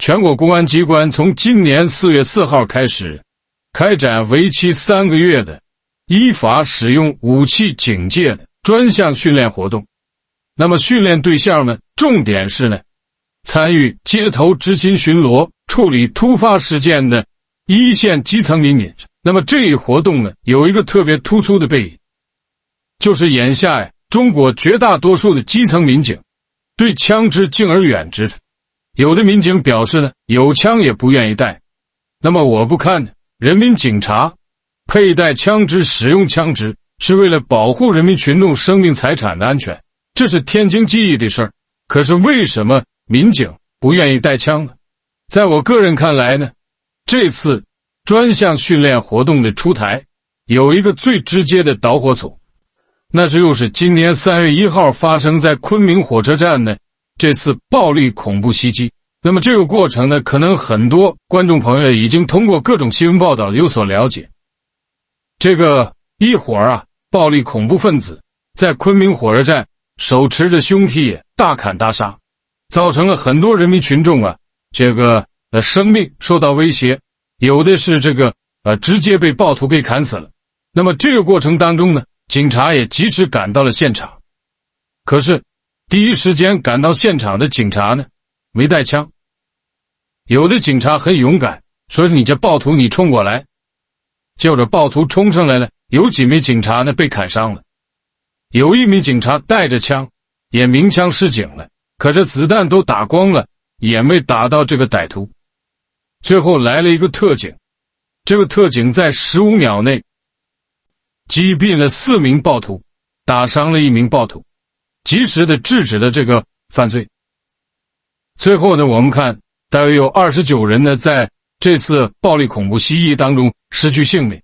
全国公安机关从今年4月4号开始，开展为期3个月的依法使用武器警戒的专项训练活动。那么训练对象呢，重点是呢，参与街头执勤巡逻、处理突发事件的一线基层民警。那么这一活动呢，有一个特别突出的背景，就是眼下中国绝大多数的基层民警对枪支敬而远之。有的民警表示呢，有枪也不愿意带。那么我不看呢，人民警察佩戴枪支、使用枪支是为了保护人民群众生命财产的安全，这是天经地义的事儿。可是为什么民警不愿意带枪呢？在我个人看来呢，这次专项训练活动的出台有一个最直接的导火索，那就是今年3月1号发生在昆明火车站的这次暴力恐怖袭击。那么这个过程呢，可能很多观众朋友已经通过各种新闻报道有所了解。这个一伙暴力恐怖分子在昆明火车站手持着凶器大砍大杀，造成了很多人民群众这个生命受到威胁，有的是这个直接被暴徒给砍死了。那么这个过程当中呢，警察也及时赶到了现场。可是第一时间赶到现场的警察呢，没带枪。有的警察很勇敢，说你这暴徒你冲过来，结果暴徒冲上来了，有几名警察呢被砍伤了。有一名警察带着枪也鸣枪示警了，可是子弹都打光了，也没打到这个歹徒。最后来了一个特警，这个特警在15秒内击毙了4名暴徒，打伤了1名暴徒，及时的制止了这个犯罪。最后呢，我们看大约有29人呢在这次暴力恐怖袭击当中失去性命。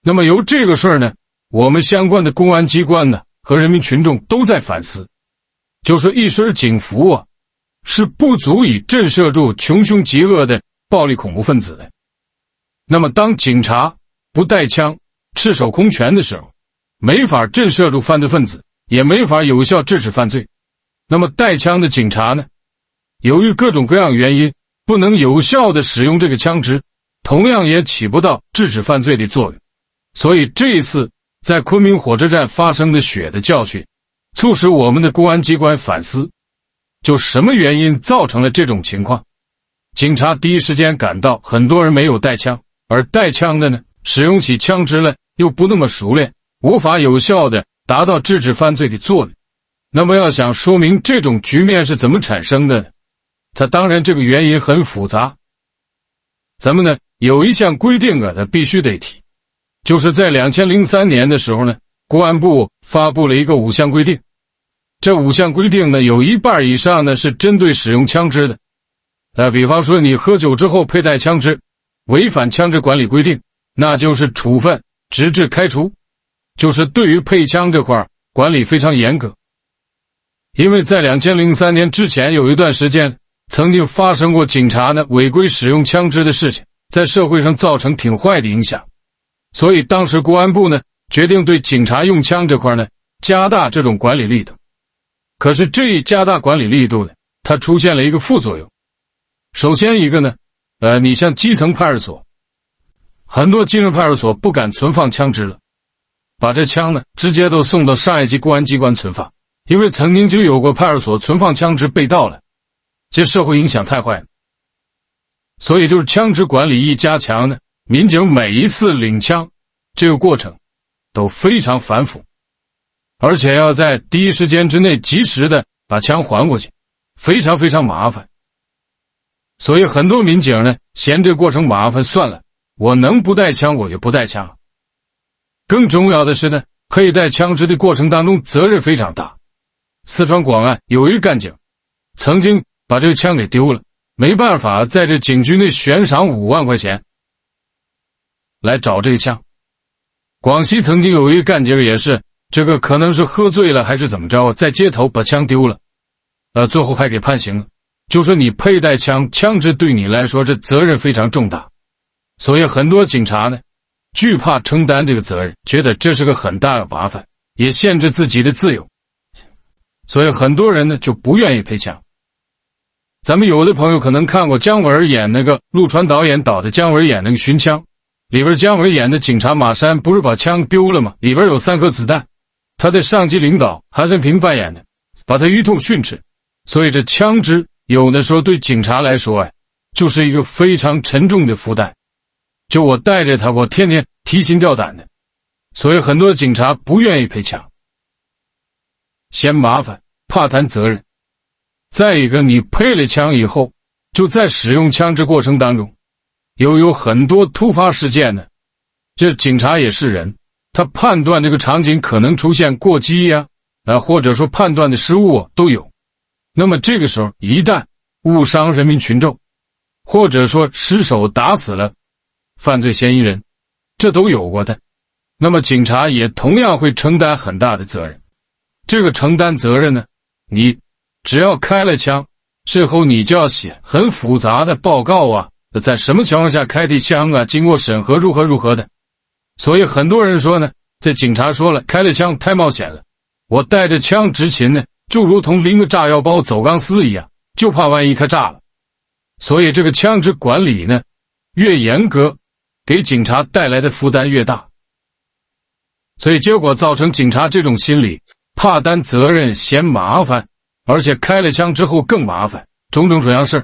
那么由这个事儿呢，我们相关的公安机关呢和人民群众都在反思，就是一身警服是不足以震慑住穷凶极恶的暴力恐怖分子的。那么当警察不带枪、赤手空拳的时候，没法震慑住犯罪分子，也没法有效制止犯罪。那么带枪的警察呢，由于各种各样原因不能有效地使用这个枪支，同样也起不到制止犯罪的作用。所以这一次在昆明火车站发生的血的教训，促使我们的公安机关反思，就什么原因造成了这种情况。警察第一时间赶到，很多人没有带枪，而带枪的呢，使用起枪支来又不那么熟练，无法有效地达到制止犯罪的作用。那么要想说明这种局面是怎么产生的呢？它当然这个原因很复杂。咱们呢有一项规定它必须得提，就是在2003年的时候呢，公安部发布了一个5项规定。这5项规定呢，有一半以上呢是针对使用枪支的。比方说你喝酒之后佩戴枪支，违反枪支管理规定，那就是处分、直至开除，就是对于配枪这块管理非常严格。因为在2003年之前有一段时间曾经发生过警察呢违规使用枪支的事情，在社会上造成挺坏的影响，所以当时公安部呢决定对警察用枪这块呢加大这种管理力度。可是这一加大管理力度呢，它出现了一个副作用。首先一个呢，你像基层派出所，很多基层派出所不敢存放枪支了，把这枪呢直接都送到上一级公安机关存放，因为曾经就有过派出所存放枪支被盗了，这社会影响太坏了。所以就是枪支管理一加强呢，民警每一次领枪这个过程都非常繁复，而且要在第一时间之内及时的把枪还过去，非常非常麻烦。所以很多民警呢嫌这个过程麻烦，算了，我能不带枪我就不带枪。更重要的是呢，佩戴枪支的过程当中责任非常大。四川广安有一个干警曾经把这个枪给丢了，没办法在这警局内悬赏5万块钱来找这个枪。广西曾经有一个干警也是，这个可能是喝醉了还是怎么着，在街头把枪丢了，最后还给判刑了。就说你佩戴枪，枪支对你来说这责任非常重大，所以很多警察呢惧怕承担这个责任，觉得这是个很大的麻烦，也限制自己的自由，所以很多人呢就不愿意配枪。咱们有的朋友可能看过姜文演那个陆川导演导的姜文演那个寻枪，里边姜文演的警察马山不是把枪丢了吗？里边有3颗子弹，他的上级领导韩胜平扮演的，把他一通训斥。所以这枪支有的时候对警察来说就是一个非常沉重的负担。就我带着他，我天天提心吊胆的，所以很多警察不愿意配枪，嫌麻烦，怕担责任。再一个，你配了枪以后，就在使用枪支过程当中，有很多突发事件呢。这警察也是人，他判断这个场景可能出现过激或者说判断的失误都有。那么这个时候一旦误伤人民群众，或者说失手打死了犯罪嫌疑人，这都有过的。那么警察也同样会承担很大的责任。这个承担责任呢，你只要开了枪，事后你就要写很复杂的报告在什么情况下开的枪经过审核如何的。所以很多人说呢，这警察说了，开了枪太冒险了，我带着枪执勤呢，就如同拎个炸药包走钢丝一样，就怕万一开炸了。所以这个枪支管理呢，越严格，给警察带来的负担越大。所以结果造成警察这种心理，怕担责任，嫌麻烦，而且开了枪之后更麻烦，种种样事。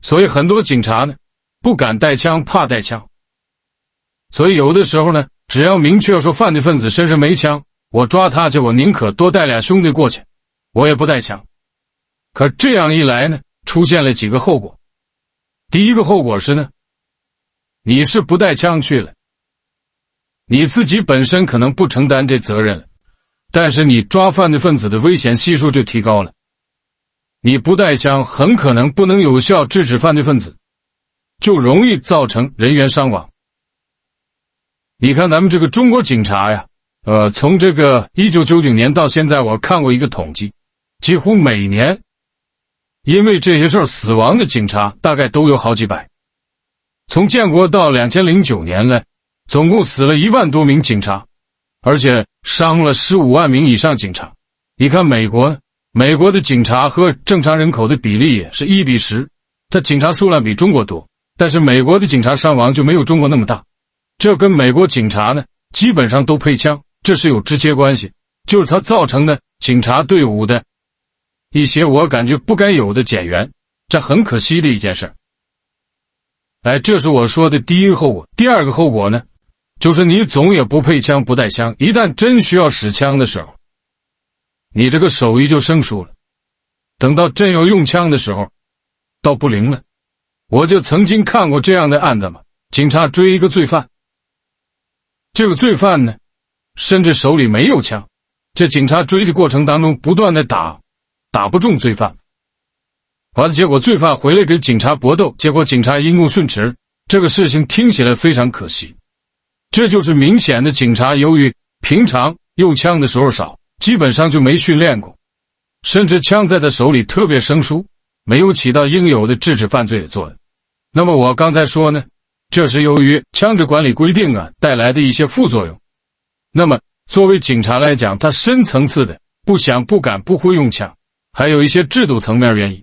所以很多警察呢，不敢带枪，怕带枪。所以有的时候呢，只要明确说犯罪分子身上没枪，我抓他去，我宁可多带俩兄弟过去，我也不带枪。可这样一来呢，出现了几个后果。第一个后果是呢，你是不带枪去了，你自己本身可能不承担这责任了，但是你抓犯罪分子的危险系数就提高了。你不带枪，很可能不能有效制止犯罪分子，就容易造成人员伤亡。你看咱们这个中国警察从这个1999年到现在，我看过一个统计，几乎每年因为这些事儿死亡的警察大概都有好几百。从建国到2009年来，总共死了1万多名警察，而且伤了15万名以上警察。你看美国的警察和正常人口的比例也是1比10，它警察数量比中国多，但是美国的警察伤亡就没有中国那么大。这跟美国警察呢基本上都配枪，这是有直接关系，就是它造成的警察队伍的一些我感觉不该有的减员，这很可惜的一件事。这是我说的第一个后果。第二个后果呢，就是你总也不配枪不带枪，一旦真需要使枪的时候，你这个手艺就生疏了，等到真要用枪的时候倒不灵了。我就曾经看过这样的案子嘛，警察追一个罪犯，这个罪犯呢甚至手里没有枪，这警察追的过程当中不断的打不中罪犯，完了结果罪犯回来给警察搏斗，结果警察因公殉职。这个事情听起来非常可惜，这就是明显的警察由于平常用枪的时候少，基本上就没训练过，甚至枪在他手里特别生疏，没有起到应有的制止犯罪的作用。那么我刚才说呢，这是由于枪支管理规定带来的一些副作用。那么作为警察来讲，他深层次的不想不敢不会用枪，还有一些制度层面原因。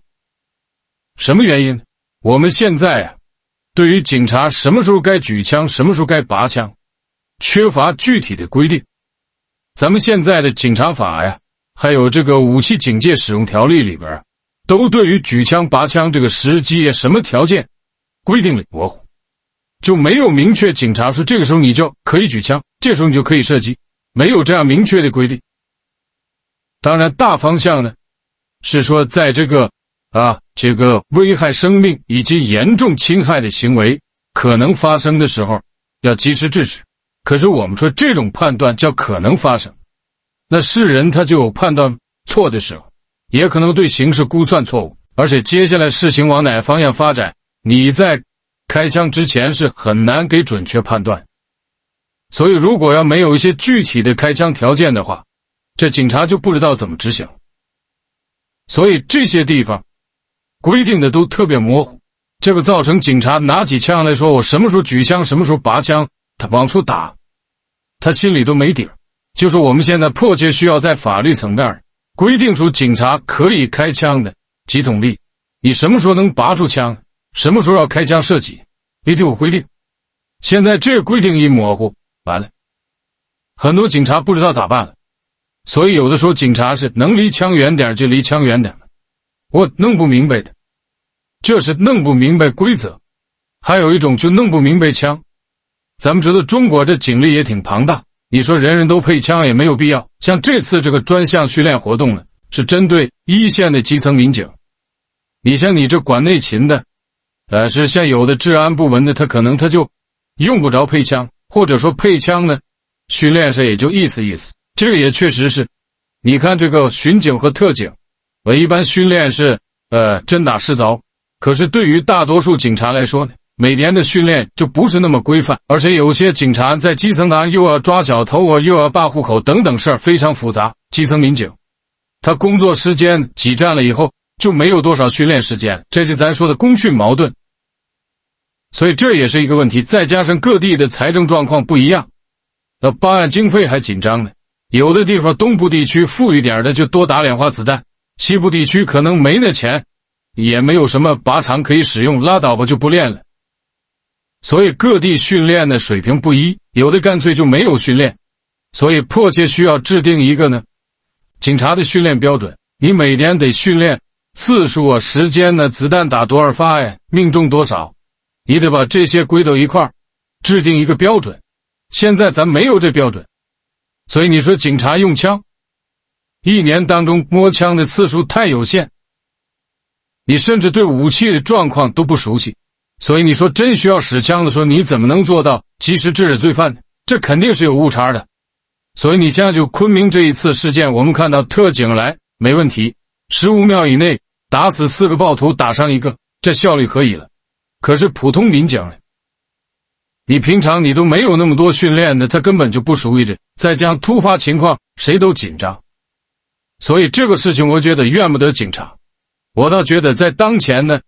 什么原因呢？我们现在对于警察什么时候该举枪，什么时候该拔枪，缺乏具体的规定。咱们现在的警察法还有这个武器警戒使用条例里边都对于举枪拔枪这个时机什么条件规定了模糊，就没有明确警察说这个时候你就可以举枪，这时候你就可以射击，没有这样明确的规定。当然大方向呢是说在这个危害生命以及严重侵害的行为可能发生的时候要及时制止。可是我们说这种判断叫可能发生，那是人他就有判断错的时候，也可能对形势估算错误，而且接下来事情往哪方向发展，你在开枪之前是很难给准确判断。所以如果要没有一些具体的开枪条件的话，这警察就不知道怎么执行。所以这些地方规定的都特别模糊，这个造成警察拿起枪来说我什么时候举枪什么时候拔枪，他往出打，他心里都没底儿。就是我们现在迫切需要在法律层面规定出警察可以开枪的几种例，你什么时候能拔出枪，什么时候要开枪射击，一定有规定。现在这个规定一模糊，完了，很多警察不知道咋办了。所以有的时候警察是能离枪远点就离枪远点，我弄不明白的，这是弄不明白规则。还有一种就弄不明白枪。咱们知道中国这警力也挺庞大，你说人人都配枪也没有必要。像这次这个专项训练活动呢，是针对一线的基层民警。你像你这管内勤的，是像有的治安部门的，他可能他就用不着配枪，或者说配枪呢，训练上也就意思意思。这个也确实是，你看这个巡警和特警，我一般训练是真打实凿，可是对于大多数警察来说呢，每年的训练就不是那么规范，而且有些警察在基层又要抓小偷啊，又要扒户口等等事儿非常复杂。基层民警他工作时间挤占了以后，就没有多少训练时间，这是咱说的公训矛盾。所以这也是一个问题，再加上各地的财政状况不一样，办案经费还紧张呢。有的地方东部地区富裕点的就多打2发子弹，西部地区可能没那钱，也没有什么靶场可以使用，拉倒吧就不练了。所以各地训练的水平不一，有的干脆就没有训练。所以迫切需要制定一个呢警察的训练标准，你每年得训练次数啊、时间呢、子弹打多少发呀、命中多少，你得把这些归到一块儿，制定一个标准。现在咱没有这标准，所以你说警察用枪，一年当中摸枪的次数太有限，你甚至对武器的状况都不熟悉，所以你说真需要使枪的时候，你怎么能做到及时制止罪犯呢？这肯定是有误差的。所以你现在就昆明这一次事件，我们看到特警来没问题，15秒以内打死4个暴徒，打伤1个，这效率可以了。可是普通民警呢，你平常你都没有那么多训练的，他根本就不属于这，再加上突发情况谁都紧张。所以这个事情我觉得怨不得警察，我倒觉得在当前呢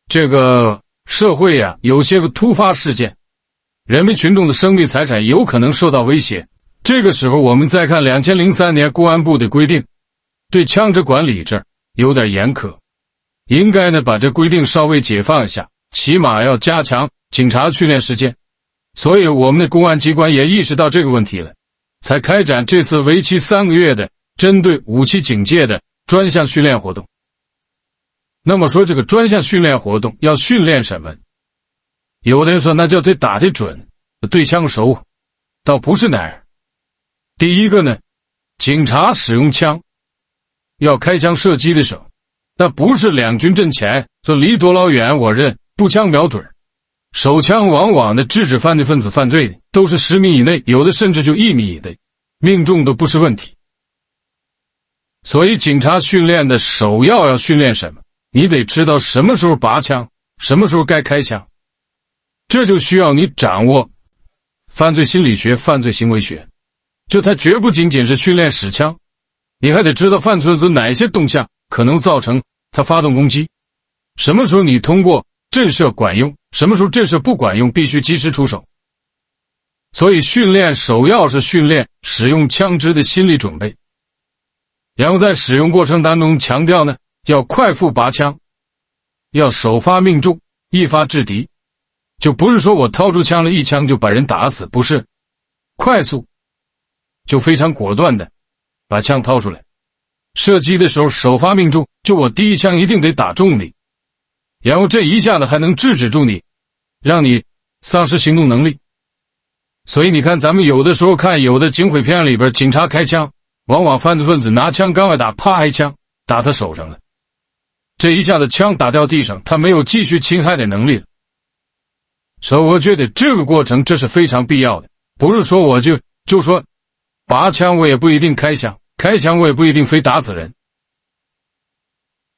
这个社会啊，有些个突发事件，人民群众的生命财产有可能受到威胁。这个时候我们再看2003年公安部的规定，对枪支管理这儿有点严苛，应该呢把这规定稍微解放一下，起码要加强警察训练时间。所以我们的公安机关也意识到这个问题了，才开展这次为期3个月的针对武器警戒的专项训练活动。那么说这个专项训练活动要训练什么？有的人说那就得打得准，对枪熟，倒不是那样。第一个呢，警察使用枪要开枪射击的时候，那不是两军阵前说离多老远我认，步枪瞄准。手枪往往的制止犯罪分子犯罪都是10米以内，有的甚至就1米以内，命中都不是问题。所以警察训练的首要训练什么？你得知道什么时候拔枪，什么时候该开枪。这就需要你掌握犯罪心理学、犯罪行为学。就它绝不仅仅是训练使枪，你还得知道犯罪分子哪些动向可能造成他发动攻击，什么时候你通过震慑管用，什么时候震慑不管用，必须及时出手。所以训练首要是训练使用枪支的心理准备，然后在使用过程当中强调呢，要快速拔枪，要首发命中，一发制敌。就不是说我掏出枪了一枪就把人打死，不是，快速就非常果断的把枪掏出来，射击的时候首发命中，就我第一枪一定得打中你，然后这一下子还能制止住你，让你丧失行动能力。所以你看咱们有的时候看有的警匪片里边，警察开枪，往往犯罪分子拿枪刚要打，啪一枪打他手上了，这一下子枪打掉地上，他没有继续侵害的能力了。所以我觉得这个过程这是非常必要的，不是说我就说拔枪我也不一定开枪，开枪我也不一定非打死人。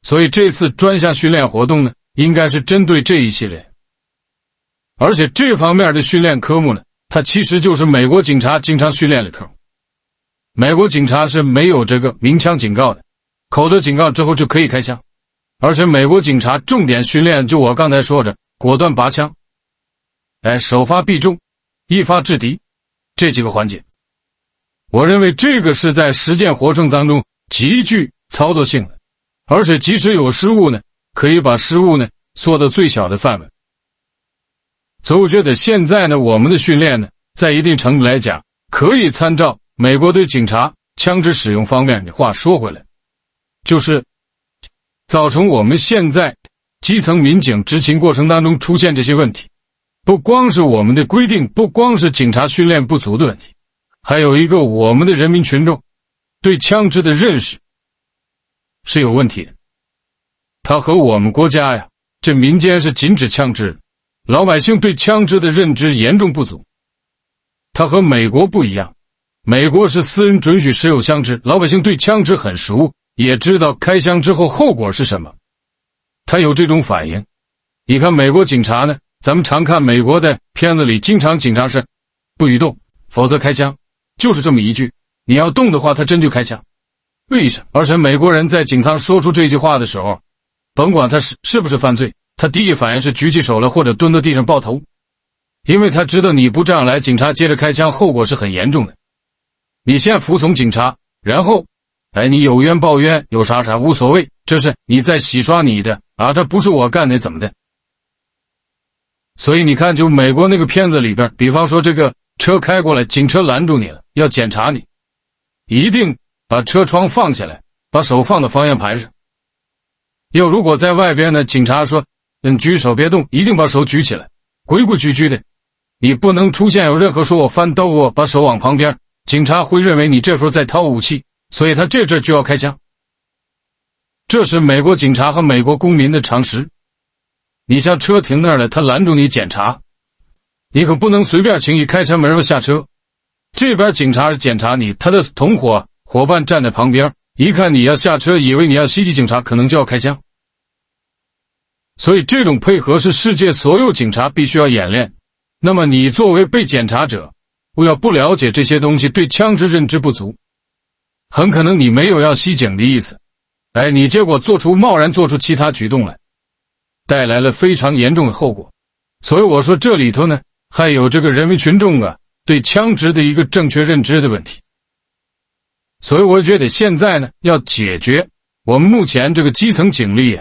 所以这次专项训练活动呢，应该是针对这一系列。而且这方面的训练科目呢，它其实就是美国警察经常训练的科目。美国警察是没有这个鸣枪警告的，口头警告之后就可以开枪。而且美国警察重点训练就我刚才说的果断拔枪，首发必中，一发制敌，这几个环节。我认为这个是在实践活动当中极具操作性的，而且即使有失误呢，可以把失误呢缩到最小的范围。所以我觉得现在呢，我们的训练呢，在一定程度来讲，可以参照美国对警察枪支使用方面的话说回来，就是造成我们现在基层民警执勤过程当中出现这些问题，不光是我们的规定，不光是警察训练不足的问题，还有一个我们的人民群众对枪支的认识是有问题的。他和我们国家呀，这民间是禁止枪支，老百姓对枪支的认知严重不足。他和美国不一样，美国是私人准许持有枪支，老百姓对枪支很熟，也知道开枪之后后果是什么，他有这种反应。你看美国警察呢，咱们常看美国的片子里，经常警察是不许动，否则开枪，就是这么一句，你要动的话他真就开枪。为什么？而且美国人在警察说出这句话的时候，甭管他是不是犯罪，他第一反应是举起手来或者蹲到地上抱头，因为他知道你不这样来，警察接着开枪，后果是很严重的。你先服从警察，然后你有冤报冤，有啥无所谓，这是你在洗刷你的啊，这不是我干的怎么的。所以你看，就美国那个片子里边，比方说这个车开过来，警车拦住你了，要检查你，一定把车窗放下来，把手放到方向盘上。要如果在外边呢，警察说举手别动，一定把手举起来，规规矩矩的，你不能出现有任何说我翻兜我把手往旁边，警察会认为你这时候在掏武器，所以他这阵就要开枪。这是美国警察和美国公民的常识。你像车停那儿了，他拦住你检查，你可不能随便轻易开车门下车。这边警察是检查你，他的同伙伴站在旁边，一看你要下车，以为你要袭击警察，可能就要开枪。所以这种配合是世界所有警察必须要演练。那么你作为被检查者，我要不了解这些东西，对枪支认知不足，很可能你没有要袭警的意思，你结果贸然做出其他举动来，带来了非常严重的后果。所以我说这里头呢，还有这个人民群众啊对枪支的一个正确认知的问题。所以我觉得现在呢，要解决我们目前这个基层警力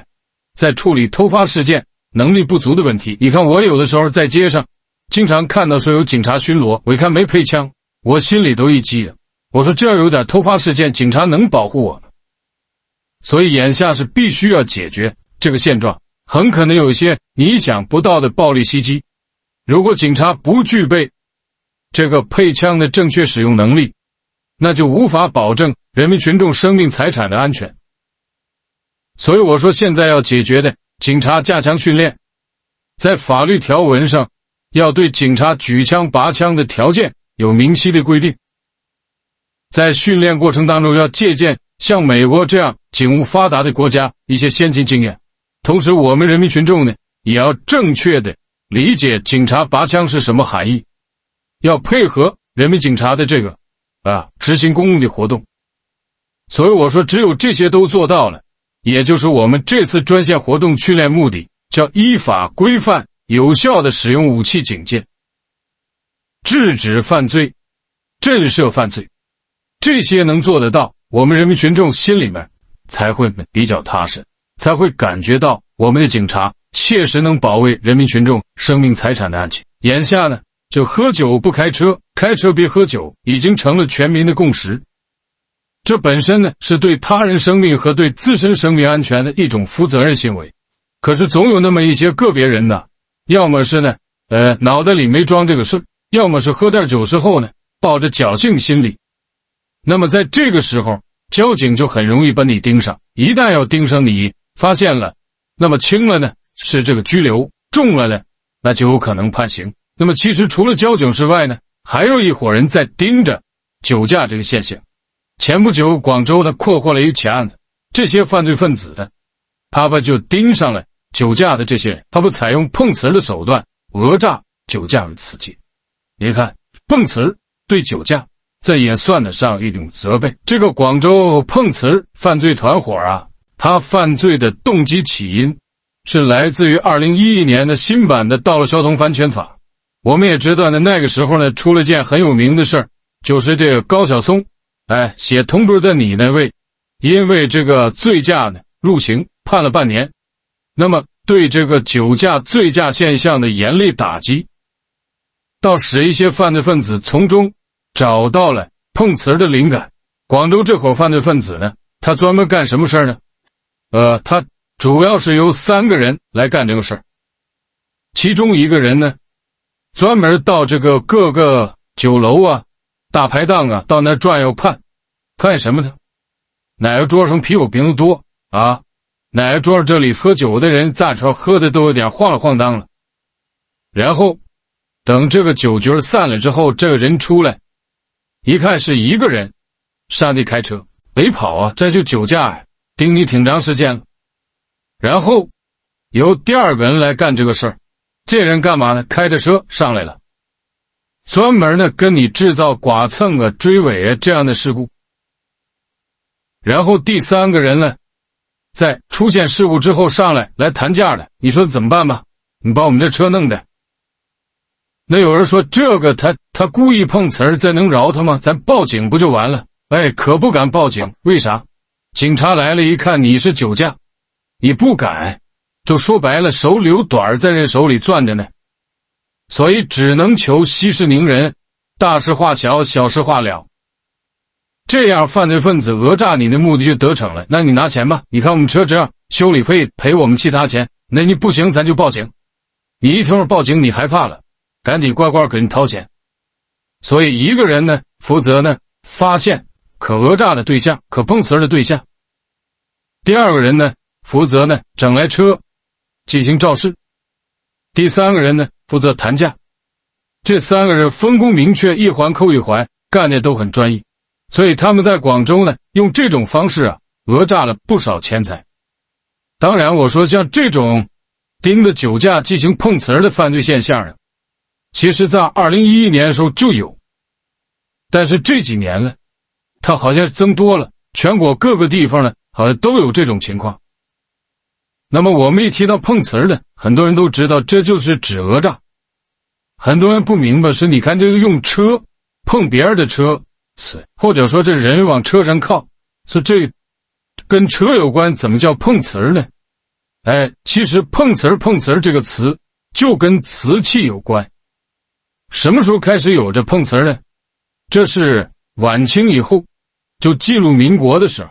在处理突发事件能力不足的问题。你看我有的时候在街上经常看到说有警察巡逻，我一看没配枪，我心里都一激了，我说这要有点突发事件，警察能保护我吗？所以眼下是必须要解决这个现状，很可能有一些你意想不到的暴力袭击。如果警察不具备这个配枪的正确使用能力，那就无法保证人民群众生命财产的安全。所以我说现在要解决的，警察加强训练，在法律条文上要对警察举枪拔枪的条件有明晰的规定，在训练过程当中要借鉴像美国这样警务发达的国家一些先进经验。同时我们人民群众呢，也要正确的理解警察拔枪是什么含义，要配合人民警察的这个执行公务的活动。所以我说只有这些都做到了，也就是我们这次专项活动训练目的，叫依法规范有效的使用武器警戒，制止犯罪，震慑犯罪。这些能做得到，我们人民群众心里面才会比较踏实，才会感觉到我们的警察切实能保卫人民群众生命财产的安全。眼下呢，就喝酒不开车，开车别喝酒，已经成了全民的共识。这本身呢，是对他人生命和对自身生命安全的一种负责任行为。可是总有那么一些个别人呢，要么是呢脑袋里没装这个事，要么是喝点酒之后呢，抱着侥幸心理。那么在这个时候，交警就很容易把你盯上，一旦要盯上你，发现了，那么轻了呢是这个拘留，重了呢那就有可能判刑。那么其实除了交警之外呢，还有一伙人在盯着酒驾这个现象。前不久广州的破获了一起案子，这些犯罪分子的他们就盯上了酒驾的这些人，他们采用碰瓷的手段讹诈酒驾为刺激。你看碰瓷对酒驾，这也算得上一种责备。这个广州碰瓷犯罪团伙他犯罪的动机起因是来自于2011年的新版的道路交通安全法。我们也知道呢，那个时候呢出了件很有名的事儿，就是这个高晓松写同桌的你那位因为这个醉驾呢入刑判了半年。那么对这个酒驾醉驾现象的严厉打击，倒使一些犯罪分子从中找到了碰瓷儿的灵感。广州这伙犯罪分子呢，他专门干什么事儿呢？他主要是由3个人来干这个事儿。其中一个人呢，专门到这个各个酒楼啊、大排档啊，到那转悠判什么呢？哪个桌上啤酒瓶子多啊？哪个桌这里喝酒的人站着喝的都有点晃了晃荡了。然后等这个酒局散了之后，这个人出来，一看是一个人上地开车，别跑啊，这就酒驾呀，盯你挺长时间了。然后由第2个人来干这个事儿。这人干嘛呢？开着车上来了，专门呢跟你制造剐蹭啊、追尾啊这样的事故。然后第3个人呢，在出现事故之后上来谈价的，你说怎么办吧？你把我们这车弄的。那有人说这个他故意碰瓷儿，这能饶他吗？咱报警不就完了？可不敢报警，为啥？警察来了一看你是酒驾，你不敢，就说白了手里有短在这手里攥着呢。所以只能求息事宁人，大事化小，小事化了。这样犯罪分子讹诈你的目的就得逞了。那你拿钱吧，你看我们车这样，修理费赔我们其他钱，那你不行咱就报警。你一听报警你害怕了，赶紧乖乖给人掏钱。所以一个人呢负责呢发现可讹诈的对象、可碰瓷的对象，第2个人呢负责呢整来车进行肇事，第3个人呢负责谈价。这3个人分工明确，一环扣一环，干的都很专业。所以他们在广州呢用这种方式啊讹诈了不少钱财。当然我说像这种盯着酒驾进行碰瓷的犯罪现象呢，其实在2011年的时候就有，但是这几年呢它好像增多了，全国各个地方呢好像都有这种情况。那么我们一提到碰瓷的，很多人都知道这就是指讹诈。很多人不明白是你看这个用车碰别人的车，或者说这人往车上靠，说这跟车有关，怎么叫碰瓷呢？其实碰瓷这个词就跟瓷器有关。什么时候开始有这碰瓷呢？这是晚清以后，就进入民国的时候。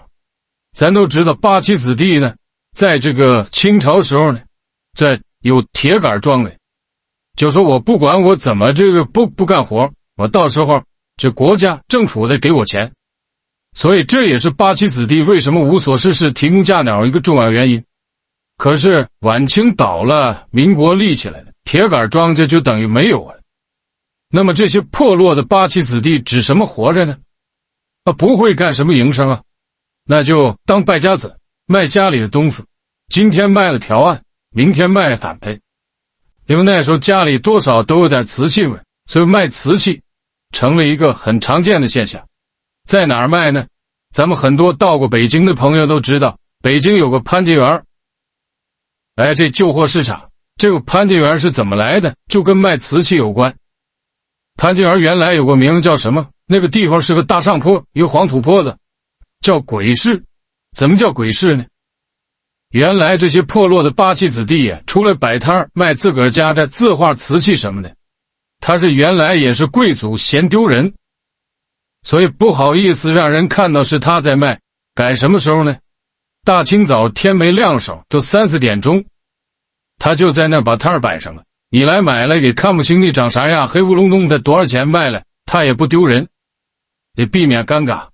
咱都知道八旗子弟呢在这个清朝时候呢，这有铁杆庄委，就说我不管我怎么这个不干活，我到时候这国家政府得给我钱。所以这也是八旗子弟为什么无所事事提供架鸟一个重要原因。可是晚清倒了，民国立起来了，铁杆庄稼就等于没有了。那么这些破落的八旗子弟指什么活着呢？不会干什么营生啊，那就当败家子，卖家里的东西。今天卖了条案，明天卖了反赔。因为那时候家里多少都有点瓷器味，所以卖瓷器成了一个很常见的现象。在哪儿卖呢？咱们很多到过北京的朋友都知道，北京有个潘家园。这旧货市场，这个潘家园是怎么来的？就跟卖瓷器有关。潘家园原来有个名叫什么？那个地方是个大上坡，一个黄土坡子，叫鬼市。怎么叫鬼市呢？原来这些破落的八旗子弟出来摆摊卖自个儿家的字画瓷器什么的，他是原来也是贵族，嫌丢人，所以不好意思让人看到是他在卖。赶什么时候呢？大清早天没亮手，就3、4点钟，他就在那把摊儿摆上了。你来买了也看不清你长啥样，黑咕隆咚的多少钱卖了，他也不丢人，也避免尴尬。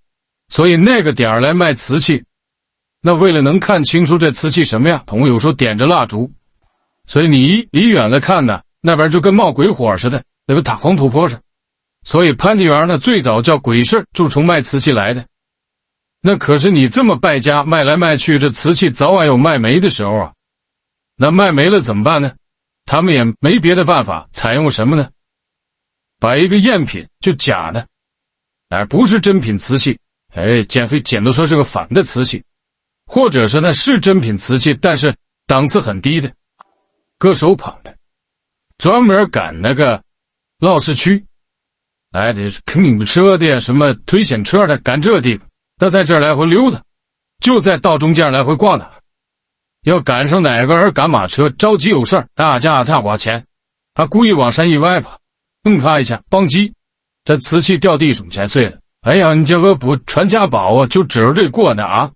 所以那个点儿来卖瓷器，那为了能看清楚这瓷器什么样，我有时候点着蜡烛，所以你离远了看呢，那边就跟冒鬼火似的，那个大黄土坡上。所以潘家园呢最早叫鬼市，就从卖瓷器来的。那可是你这么败家，卖来卖去，这瓷器早晚有卖没的时候啊。那卖没了怎么办呢？他们也没别的办法，采用什么呢？把一个赝品，就假的，不是真品瓷器，简直说是个反的瓷器，或者是那是真品瓷器，但是档次很低的，搁手旁的，专门赶那个闹市区，得坑你们车的什么推险车的，赶这地方，他在这儿来回溜达，就在道中间来回逛的，要赶上哪个人赶马车，着急有事儿，大家他往前，他故意往山一歪吧，咔一下，邦叽，这瓷器掉地上全碎了。哎呀，你这个不传家宝啊，就指着这过呢啊，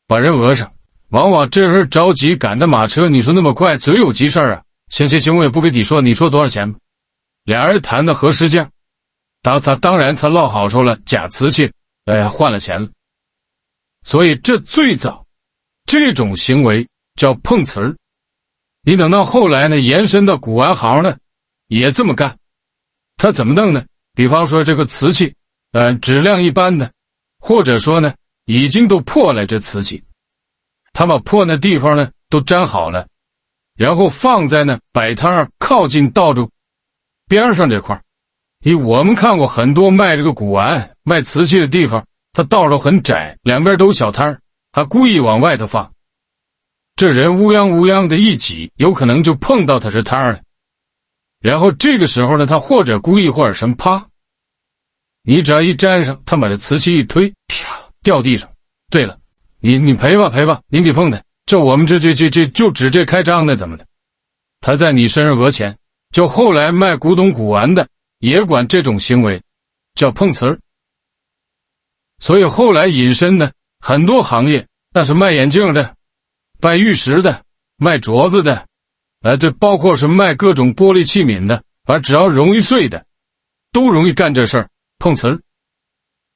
把人讹上。往往这人着急赶着马车，你说那么快，嘴有急事儿啊。行，我也不跟你说，你说多少钱吧？俩人谈的合适价，当然他落好处了，假瓷器，哎呀，换了钱了。所以这最早这种行为叫碰瓷儿。你等到后来呢，延伸到古玩行呢，也这么干。他怎么弄呢？比方说这个瓷器，质量一般的，或者说呢，已经都破了这瓷器，他把破那地方呢都粘好了。然后放在呢摆摊儿靠近道路边上这块，我们看过很多卖这个古玩卖瓷器的地方，它道路很窄，两边都有小摊儿，他故意往外头放，这人乌泱的一挤，有可能就碰到他这摊儿了。然后这个时候呢，他或者故意或者什么，啪，你只要一粘上，他把这瓷器一推，啪掉地上。对了，你赔吧，您给碰的。这我们这就指这开张的怎么的？他在你身上讹钱。就后来卖古董古玩的也管这种行为叫碰瓷儿。所以后来引申呢，很多行业，那是卖眼镜的、卖玉石的、卖镯子的，这包括是卖各种玻璃器皿的，反正只要容易碎的，都容易干这事儿，碰瓷儿。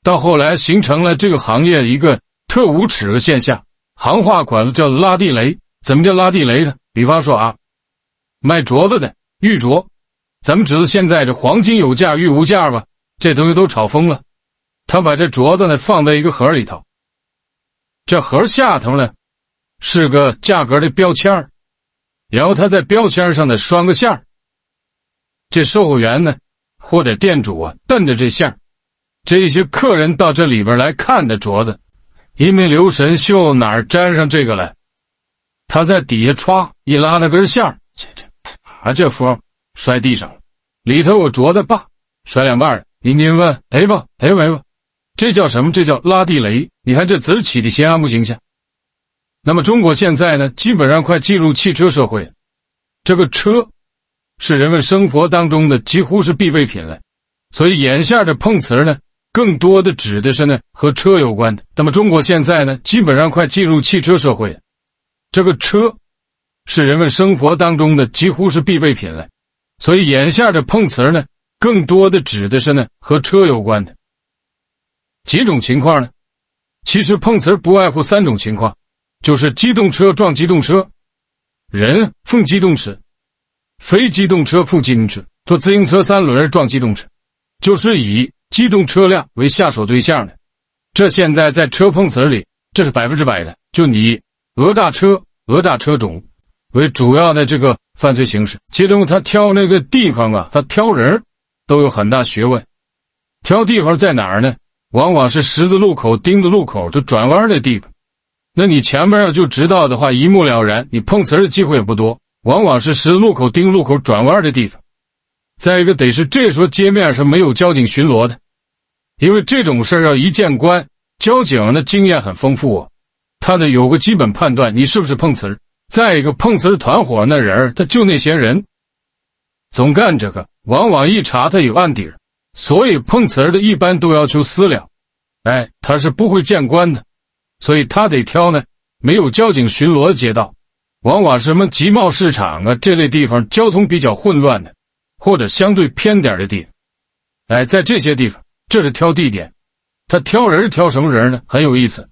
到后来形成了这个行业一个特无耻的现象。行话管叫拉地雷。怎么叫拉地雷呢？比方说啊，卖镯子的玉镯，咱们知道现在这黄金有价玉无价吧，这东西都炒疯了。他把这镯子呢放在一个盒里头，这盒下头呢是个价格的标签，然后他在标签上呢拴个线，这售货员呢或者店主啊瞪着这线，这些客人到这里边来看的镯子，一没留神绣哪儿粘上这个来，他在底下歘一拉那根线，这佛摔地上了，里头有镯子把摔两半。您问赔吧，这叫什么？这叫拉地雷。你看这词儿起的形象不形象？那么中国现在呢，基本上快进入汽车社会了，这个车是人们生活当中的几乎是必备品了。所以眼下的碰瓷呢，更多的指的是呢和车有关的。那么中国现在呢，基本上快进入汽车社会了，这个车是人们生活当中的几乎是必备品了。所以眼下的碰瓷呢，更多的指的是呢和车有关的。几种情况呢？其实碰瓷不外乎三种情况，就是机动车撞机动车，人碰机动车，非机动车碰机动车。坐自行车三轮撞机动车，就是以机动车辆为下手对象的。这现在在车碰瓷里，这是100%的，就你讹诈车、讹诈车种为主要的这个犯罪形式。其中他挑那个地方啊，他挑人都有很大学问。挑地方在哪儿呢？往往是十字路口、丁字路口，就转弯的地方。那你前面要就知道的话，一目了然，你碰瓷的机会也不多。往往是十字路口、丁字路口转弯的地方。再一个得是这时候街面上没有交警巡逻的，因为这种事要一见官，交警的经验很丰富啊，他得有个基本判断你是不是碰瓷。再一个碰瓷团伙那人他就那些人总干这个，往往一查他有案底，所以碰瓷的一般都要求私了，他是不会见官的，所以他得挑呢没有交警巡逻的街道，往往是什么集贸市场啊这类地方交通比较混乱的，或者相对偏点的地方。在这些地方，这是挑地点。他挑人挑什么人呢？很有意思。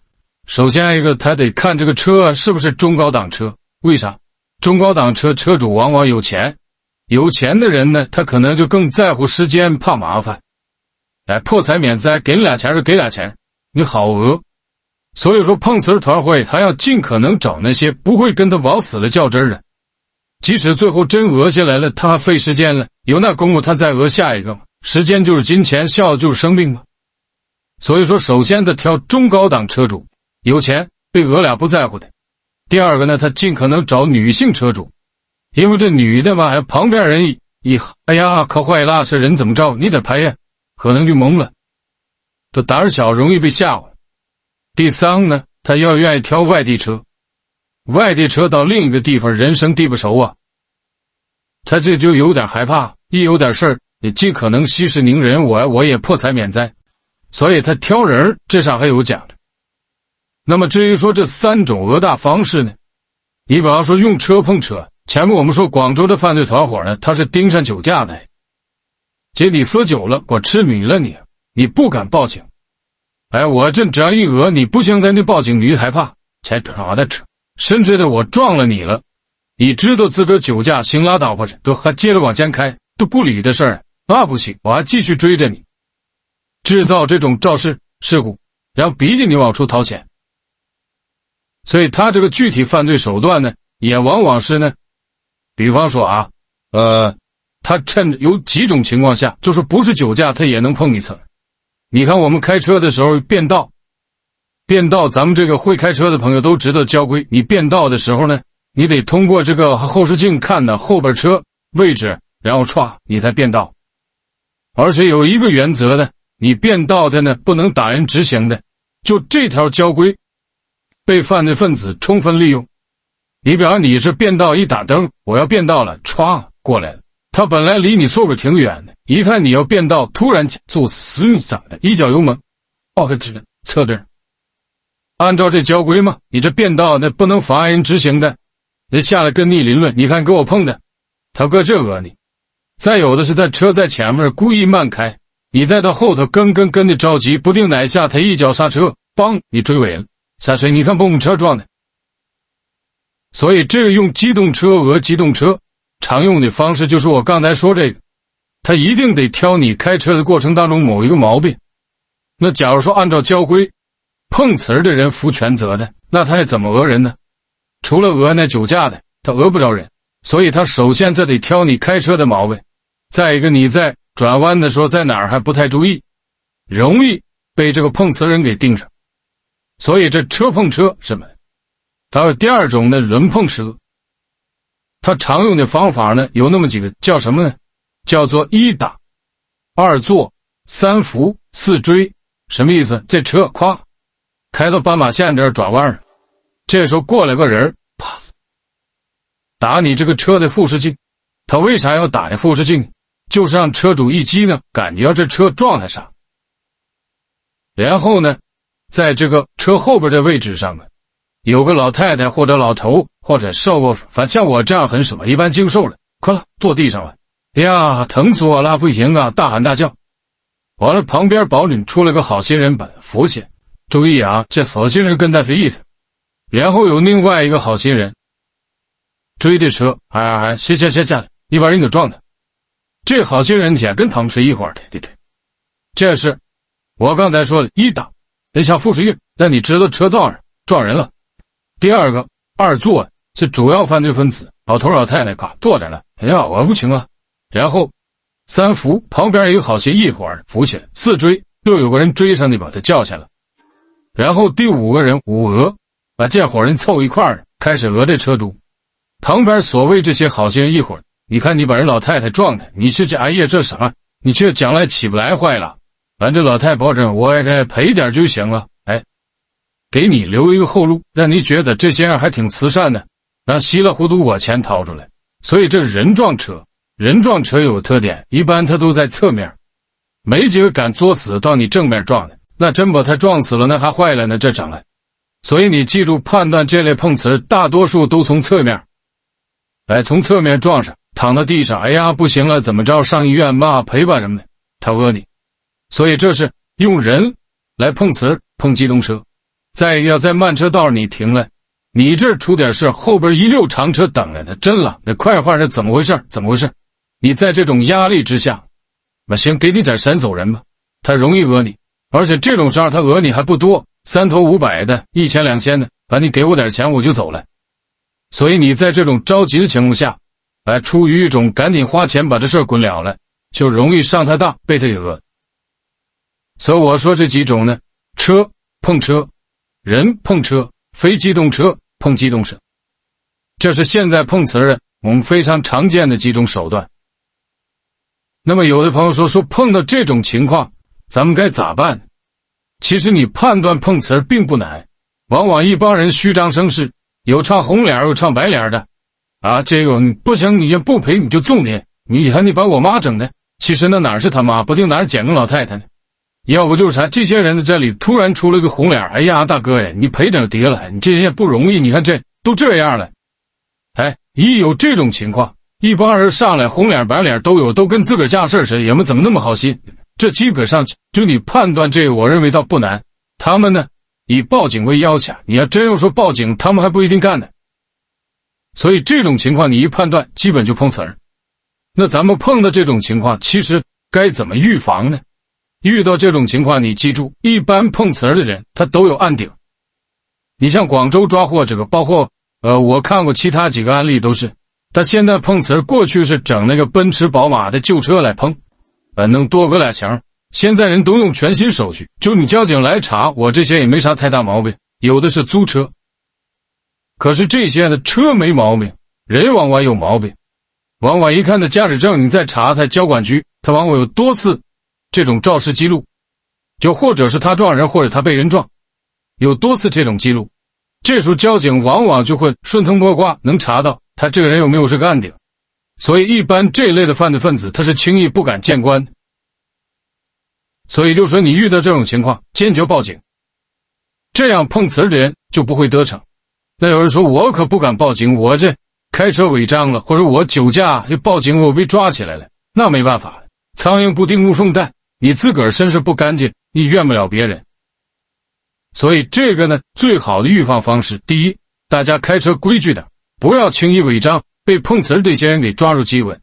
首先一个，他得看这个车是不是中高档车。为啥？中高档车车主往往有钱，有钱的人呢，他可能就更在乎时间，怕麻烦。破财免灾，给你俩钱是给俩钱，你好讹。所以说碰瓷团会他要尽可能找那些不会跟他往死了较真的，即使最后真讹下来了，他还费时间了，有那功夫他再讹下一个吗？时间就是金钱，笑的就是生命吗？所以说首先他挑中高档车主，有钱，被讹俩不在乎的。第二个呢，他尽可能找女性车主，因为这女的嘛，旁边人哎呀可坏了，这人怎么着，你得赔呀，可能就懵了，这胆小容易被吓唬。第三呢，他要愿意挑外地车。外地车到另一个地方，人生地不熟啊，他这就有点害怕，一有点事儿，也尽可能息事宁人，我也破财免灾，所以他挑人这上还有讲的。那么至于说这3种讹诈方式呢，你比方说用车碰车，前面我们说广州的犯罪团伙呢，他是盯上酒驾的，这你喝酒了，我痴迷了你不敢报警，我这只要一讹你不行，咱就报警，你害怕，才啥的车，甚至的我撞了你了，你知道自个儿酒驾，行拉倒吧，都还接着往前开，都不理这事儿，那不行，我还继续追着你，制造这种肇事事故，然后逼着你往出掏钱。所以他这个具体犯罪手段呢，也往往是呢，比方说他趁有几种情况下，就是不是酒驾，他也能碰一次。你看我们开车的时候变道，咱们这个会开车的朋友都知道交规，你变道的时候呢，你得通过这个后视镜看的后边车位置，然后歘你才变道。而且有一个原则的，你变道的呢不能打人直行的，就这条交规被犯罪分子充分利用。你比方你是变道一打灯，我要变道了，歘过来了，他本来离你后边挺远的，一看你要变道，突然就死咋的，一脚油门，这侧边。按照这交规嘛，你这变道那不能妨碍人直行的，那下来跟你理论，你看给我碰的，他搁这讹你。再有的是他车在前面故意慢开，你再到后头跟的着急，不定哪下他一脚刹车，邦你追尾了，下水你看把我们车撞的。所以这个用机动车讹机动车常用的方式就是我刚才说这个，他一定得挑你开车的过程当中某一个毛病。那假如说按照交规，碰瓷儿的人负全责的，那他还怎么讹人呢？除了讹那酒驾的，他讹不着人。所以他首先他得挑你开车的毛病，再一个你在转弯的时候在哪儿还不太注意，容易被这个碰瓷人给盯上。所以这车碰车什么？还有第二种呢，人碰车。他常用的方法呢有那么几个，叫什么呢？叫做1打、2坐、3扶、4追。什么意思？这车咵开到斑马线这儿转弯，这时候过来个人，啪打你这个车的副视镜。他为啥要打你副视镜？就是让车主一激呢，感觉这车撞他上。然后呢，在这个车后边的位置上呢，有个老太太或者老头或者瘦过，反正像我这样很少，一般经受了，快了坐地上了，哎呀疼死我了，不行啊，大喊大叫。完了旁边保准出了个好心人把他扶起，注意啊，这好心人跟他飞的。然后有另外一个好心人追这车，下来，你把人给撞他。这好心人也跟他们是一伙的，对。这是我刚才说的1打，那像副视镜，但你知道车道上撞人了。第二个2坐是主要犯罪分子，老头老太太坐着了，哎呀我不行啊。然后3扶，旁边有一个好心一伙儿扶起来。4追，又有个人追上去把他叫下来。然后第5个人5讹，把这伙人凑一块儿开始讹这车主。旁边所谓这些好心人一伙儿，你看你把人老太太撞的，你是这哎呀这啥？你这将来起不来坏了。反正老太太保证我这赔点就行了，给你留一个后路，让你觉得这些人还挺慈善的，让稀里糊涂我钱掏出来。所以这人撞车有个特点，一般他都在侧面，没几个敢作死到你正面撞的，那真把他撞死了，那还坏了呢，这整来。所以你记住，判断这类碰瓷大多数都从侧面，从侧面撞上，躺到地上，哎呀不行了，怎么着，上医院吧，赔吧什么的，他讹你。所以这是用人来碰瓷碰机动车。再一个要在慢车道你停了，你这出点事，后边一溜长车等着他，真了，那快话是怎么回事？你在这种压力之下，行，给你点闪走人吧，他容易讹你。而且这种事儿他讹你还不多，3头500的，1000、2000的，反正你给我点钱我就走了。所以你在这种着急的情况下，出于一种赶紧花钱把这事儿滚了，就容易上他当，被他给讹。所以我说这几种呢，车碰车，人碰车，非机动车碰机动车，这是现在碰瓷的我们非常常见的几种手段。那么有的朋友说碰到这种情况咱们该咋办？其实你判断碰瓷并不难，往往一帮人虚张声势，有唱红脸有唱白脸的，啊，这个不行，你也不赔你就揍你，你看你把我妈整的，其实那哪是他妈，不定哪是捡个老太太呢？要不就是啥，这些人在这里突然出了个红脸，哎呀，大哥呀，你赔点就得了，你这人也不容易，你看这都这样了，哎，一有这种情况，一帮人上来红脸白脸都有，都跟自个儿架事似的，也没怎么那么好心，这基本上就你判断这个，我认为倒不难。他们呢，以报警为要挟，你要真要说报警，他们还不一定干呢。所以这种情况你一判断，基本就碰瓷儿。那咱们碰到这种情况，其实该怎么预防呢？遇到这种情况，你记住，一般碰瓷儿的人他都有案底。你像广州抓获这个，包括我看过其他几个案例都是，他现在碰瓷儿，过去是整那个奔驰宝马的旧车来碰，能多个俩钱，现在人都用全新手续，就你交警来查，我这些也没啥太大毛病，有的是租车。可是这些的车没毛病，人往往有毛病，往往一看他驾驶证，你再查他交管局，他往往有多次这种肇事记录，就或者是他撞人，或者他被人撞，有多次这种记录。这时候交警往往就会顺藤摸瓜，能查到他这个人有没有这个案底。所以一般这类的犯罪分子他是轻易不敢见官的。所以就说你遇到这种情况，坚决报警，这样碰瓷的人就不会得逞。那有人说我可不敢报警，我这开车违章了，或者我酒驾就报警我被抓起来了，那没办法，苍蝇不叮无缝蛋，你自个儿身上不干净，你怨不了别人。所以这个呢，最好的预防方式，第一，大家开车规矩点，不要轻易违章，被碰瓷这些人给抓住机会。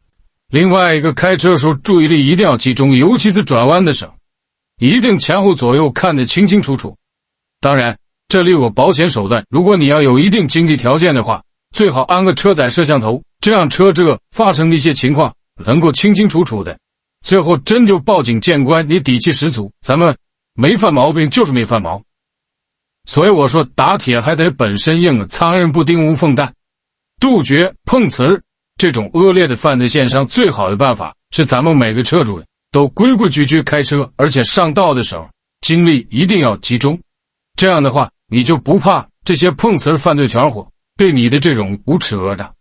另外一个，开车的时候注意力一定要集中，尤其是转弯的时候，一定前后左右看得清清楚楚。当然这里有个保险手段，如果你要有一定经济条件的话，最好安个车载摄像头，这样车这发生的一些情况能够清清楚楚的，最后真就报警见官，你底气十足，咱们没犯毛病就是没犯毛。所以我说打铁还得本身硬，苍蝇不叮无缝蛋。杜绝碰瓷儿这种恶劣的犯罪现象，最好的办法是咱们每个车主都规规矩矩开车，而且上道的时候精力一定要集中，这样的话你就不怕这些碰瓷儿犯罪团伙对你的这种无耻讹诈。